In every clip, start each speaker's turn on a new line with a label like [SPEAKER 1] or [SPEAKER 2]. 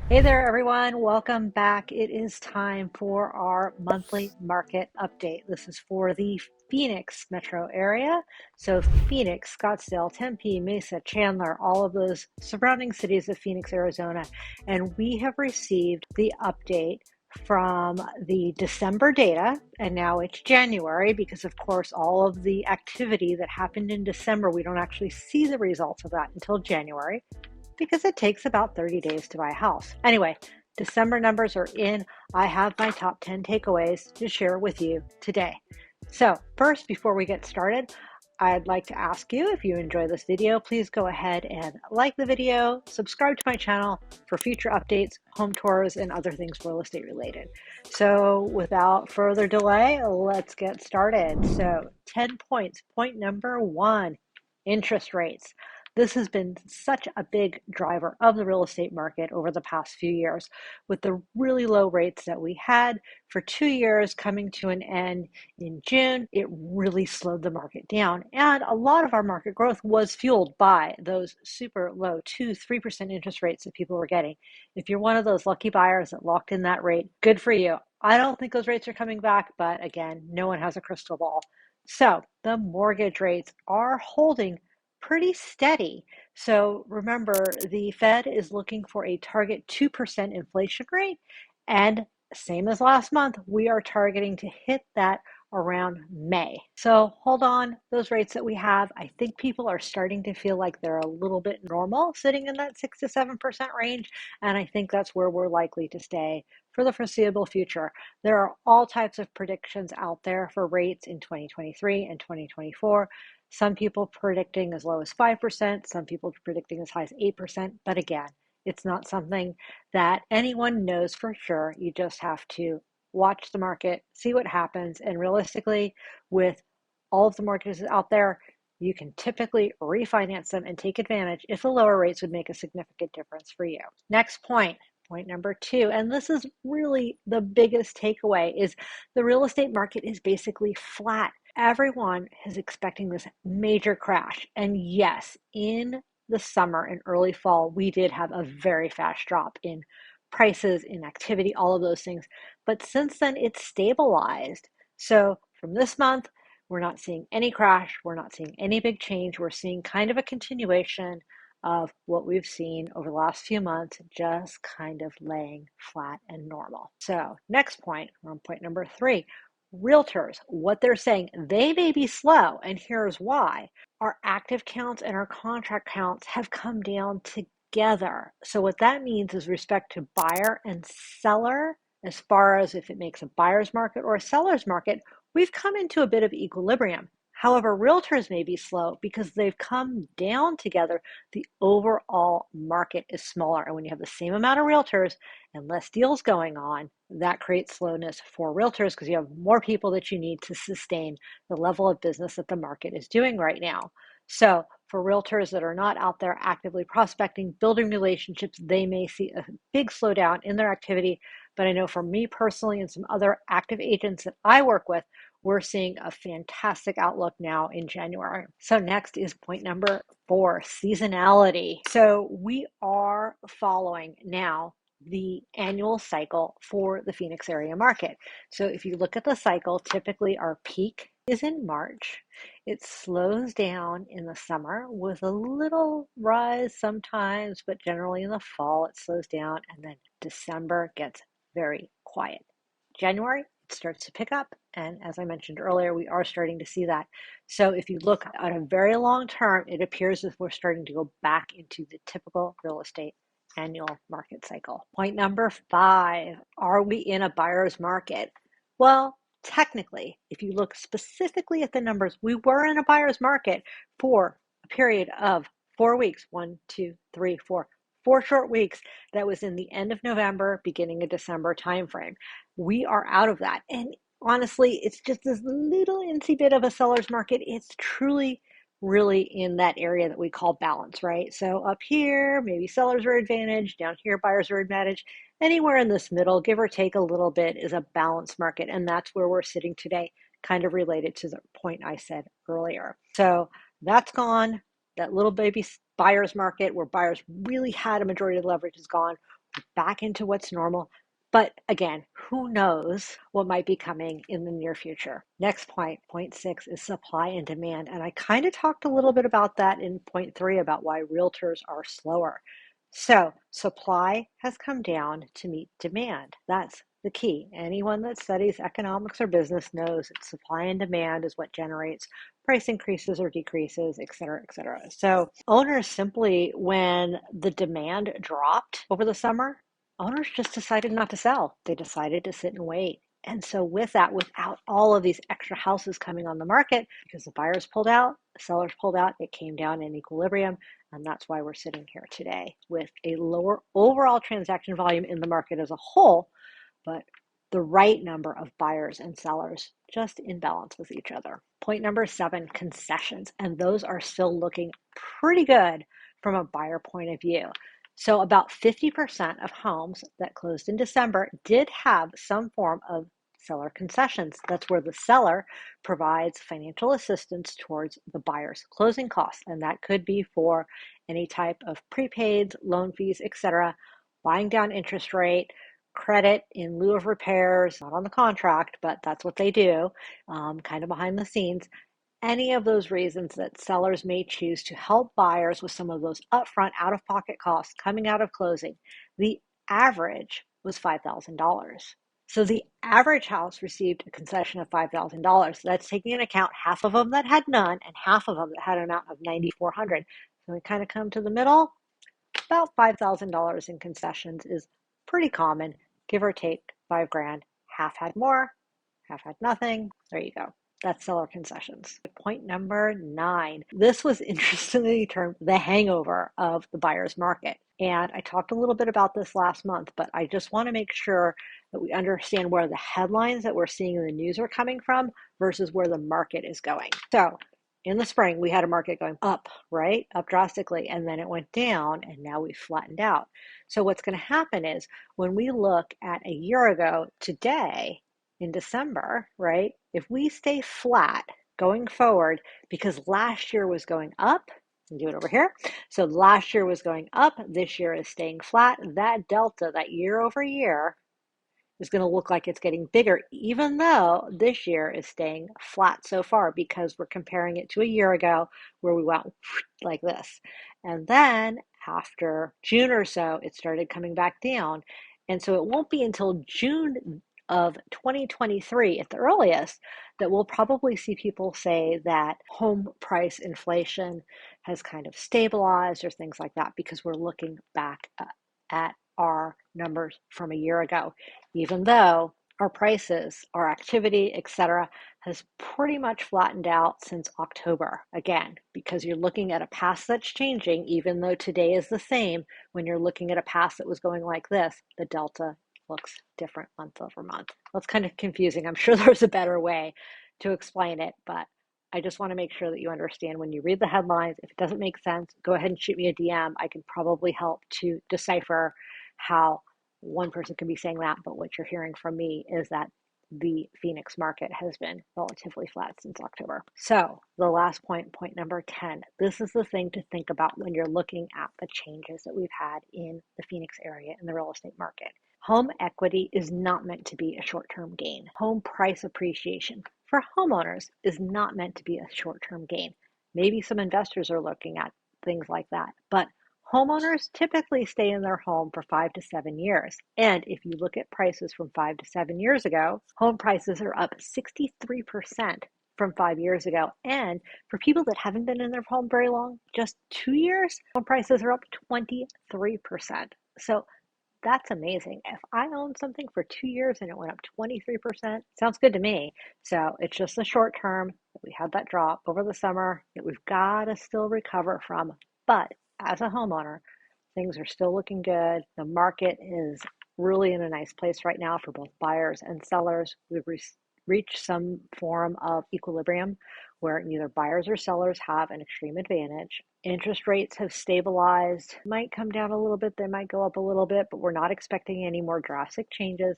[SPEAKER 1] Hey there, everyone. Welcome back. It is time for our monthly market update. This is for the Phoenix metro area. So, Phoenix, Scottsdale, Tempe, Mesa, Chandler, all of those surrounding cities of Phoenix, Arizona. And we have received the update from the December data, and now it's January because, of course, all of the activity that happened in December, we don't actually see the results of that until January because it takes about 30 days to buy a house. Anyway, December numbers are in. I have my top 10 takeaways to share with you today. So, first, before we get started, I'd like to ask you if you enjoy this video, please go ahead and like the video, subscribe to my channel for future updates, home tours, and other things real estate related. So, without further delay, let's get started. So, 10 points. Point number one, interest rates. This has been such a big driver of the real estate market over the past few years, with the really low rates that we had for 2 years coming to an end in June. It really slowed the market down. And a lot of our market growth was fueled by those super low 2-3% interest rates that people were getting. If you're one of those lucky buyers that locked in that rate, good for you. I don't think those rates are coming back, but again, no one has a crystal ball. So the mortgage rates are holding pretty steady. So remember, the Fed is looking for a target 2% inflation rate. And same as last month, we are targeting to hit that around May. So hold on, those rates that we have, I think people are starting to feel like they're a little bit normal sitting in that 6 to 7% range. And I think that's where we're likely to stay for the foreseeable future. There are all types of predictions out there for rates in 2023 and 2024. Some people predicting as low as 5%, some people predicting as high as 8%. But again, it's not something that anyone knows for sure. You just have to watch the market, see what happens. And realistically, with all of the mortgages out there, you can typically refinance them and take advantage if the lower rates would make a significant difference for you. Next point. Point number two, and this is really the biggest takeaway, is the real estate market is basically flat. Everyone is expecting this major crash. And yes, in the summer and early fall, we did have a very fast drop in prices, in activity, all of those things. But since then, it's stabilized. So from this month, we're not seeing any crash. We're not seeing any big change. We're seeing kind of a continuation of what we've seen over the last few months, just kind of laying flat and normal. So next point, we're on point number three. Realtors, what they're saying, they may be slow, and here's why. Our active counts and our contract counts have come down together. So what that means is respect to buyer and seller, as far as if it makes a buyer's market or a seller's market, we've come into a bit of equilibrium. However, realtors may be slow because they've come down together. The overall market is smaller. And when you have the same amount of realtors and less deals going on, that creates slowness for realtors because you have more people that you need to sustain the level of business that the market is doing right now. So for realtors that are not out there actively prospecting, building relationships, they may see a big slowdown in their activity. But I know for me personally and some other active agents that I work with, we're seeing a fantastic outlook now in January. So next is point number four, seasonality. So we are following now the annual cycle for the Phoenix area market. So if you look at the cycle, typically our peak is in March. It slows down in the summer with a little rise sometimes, but generally in the fall it slows down, and then December gets very quiet. January, it starts to pick up. And as I mentioned earlier, we are starting to see that. So if you look at a very long term, it appears as if we're starting to go back into the typical real estate annual market cycle. Point number five, are we in a buyer's market? Well, technically, if you look specifically at the numbers, we were in a buyer's market for a period of 4 weeks. 4 short weeks. That was in the end of November, beginning of December timeframe. We are out of that. And honestly, it's just this little incy bit of a seller's market. It's truly really in that area that we call balance, right? So up here, maybe sellers are advantaged. Down here, buyers are advantaged. Anywhere in this middle, give or take a little bit, is a balanced market. And that's where we're sitting today, kind of related to the point I said earlier. So that's gone. That little baby buyer's market where buyers really had a majority of the leverage is gone. back into what's normal. But again, who knows what might be coming in the near future. Next point 6, is supply and demand. And I kind of talked a little bit about that in point 3 about why realtors are slower. So supply has come down to meet demand. That's the key. Anyone that studies economics or business knows that supply and demand is what generates price increases or decreases, et cetera, et cetera. So owners simply, when the demand dropped over the summer, owners just decided not to sell. They decided to sit and wait. And so with that, without all of these extra houses coming on the market, because the buyers pulled out, the sellers pulled out, it came down in equilibrium. And that's why we're sitting here today with a lower overall transaction volume in the market as a whole, but the right number of buyers and sellers just in balance with each other. Point number 7, concessions. And those are still looking pretty good from a buyer point of view. So about 50% of homes that closed in December did have some form of seller concessions. That's where the seller provides financial assistance towards the buyer's closing costs. And that could be for any type of prepaids, loan fees, etc., buying down interest rate, credit in lieu of repairs, not on the contract, but that's what they do, kind of behind the scenes. Any of those reasons that sellers may choose to help buyers with some of those upfront out-of-pocket costs coming out of closing. The average was $5,000. So the average house received a concession of $5,000. That's taking into account half of them that had none and half of them that had an amount of $9,400. So we kind of come to the middle. About $5,000 in concessions is pretty common, give or take 5 grand. Half had more, half had nothing. There you go. That's seller concessions. Point number 9. This was interestingly termed the hangover of the buyer's market. And I talked a little bit about this last month, but I just want to make sure that we understand where the headlines that we're seeing in the news are coming from versus where the market is going. So in the spring, we had a market going up, right? Up drastically, and then it went down, and now we've flattened out. So what's going to happen is when we look at a year ago today, in December, right? If we stay flat going forward, because last year was going up, and do it over here. So last year was going up, this year is staying flat. That delta, that year over year, is going to look like it's getting bigger, even though this year is staying flat so far because we're comparing it to a year ago where we went like this. And then after June or so, it started coming back down. And so it won't be until June of 2023 at the earliest that we'll probably see people say that home price inflation has kind of stabilized or things like that because we're looking back at our numbers from a year ago, even though our prices, our activity, etc., has pretty much flattened out since October. Again, because you're looking at a past that's changing, even though today is the same, when you're looking at a past that was going like this, the delta looks different month over month. That's kind of confusing. I'm sure there's a better way to explain it, but I just want to make sure that you understand when you read the headlines. If it doesn't make sense, go ahead and shoot me a DM. I can probably help to decipher how one person could be saying that, but what you're hearing from me is that the Phoenix market has been relatively flat since October. So the last point, point number 10, this is the thing to think about when you're looking at the changes that we've had in the Phoenix area in the real estate market. Home equity is not meant to be a short-term gain. Home price appreciation for homeowners is not meant to be a short-term gain. Maybe some investors are looking at things like that, but homeowners typically stay in their home for 5 to 7 years. And if you look at prices from 5 to 7 years ago, home prices are up 63% from 5 years ago. And for people that haven't been in their home very long, just 2 years, home prices are up 23%. So that's amazing. If I owned something for 2 years and it went up 23%, sounds good to me. So it's just the short term that we had that drop over the summer that we've got to still recover from. But as a homeowner, things are still looking good. The market is really in a nice place right now for both buyers and sellers. We've reached some form of equilibrium where neither buyers or sellers have an extreme advantage. Interest rates have stabilized, might come down a little bit, they might go up a little bit, but we're not expecting any more drastic changes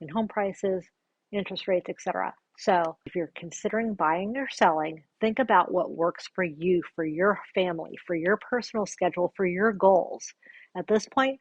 [SPEAKER 1] in home prices, interest rates, etc. So if you're considering buying or selling, think about what works for you, for your family, for your personal schedule, for your goals. At this point,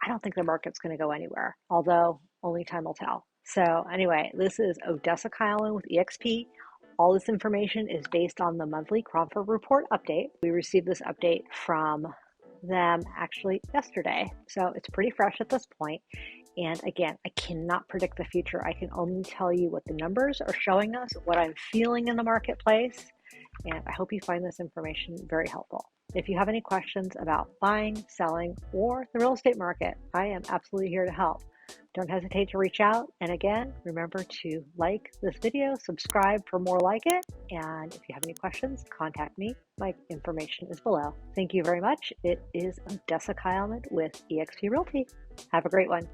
[SPEAKER 1] I don't think the market's going to go anywhere, although only time will tell. So anyway, this is Odessa Kylan with EXP. All this information is based on the monthly Cromford Report update. We received this update from them actually yesterday, so it's pretty fresh at this point. And again, I cannot predict the future. I can only tell you what the numbers are showing us, what I'm feeling in the marketplace, and I hope you find this information very helpful. If you have any questions about buying, selling, or the real estate market, I am absolutely here to help. Don't hesitate to reach out. And again, remember to like this video, subscribe for more like it. And if you have any questions, contact me. My information is below. Thank you very much. It is Odessa Kyleman with eXp Realty. Have a great one.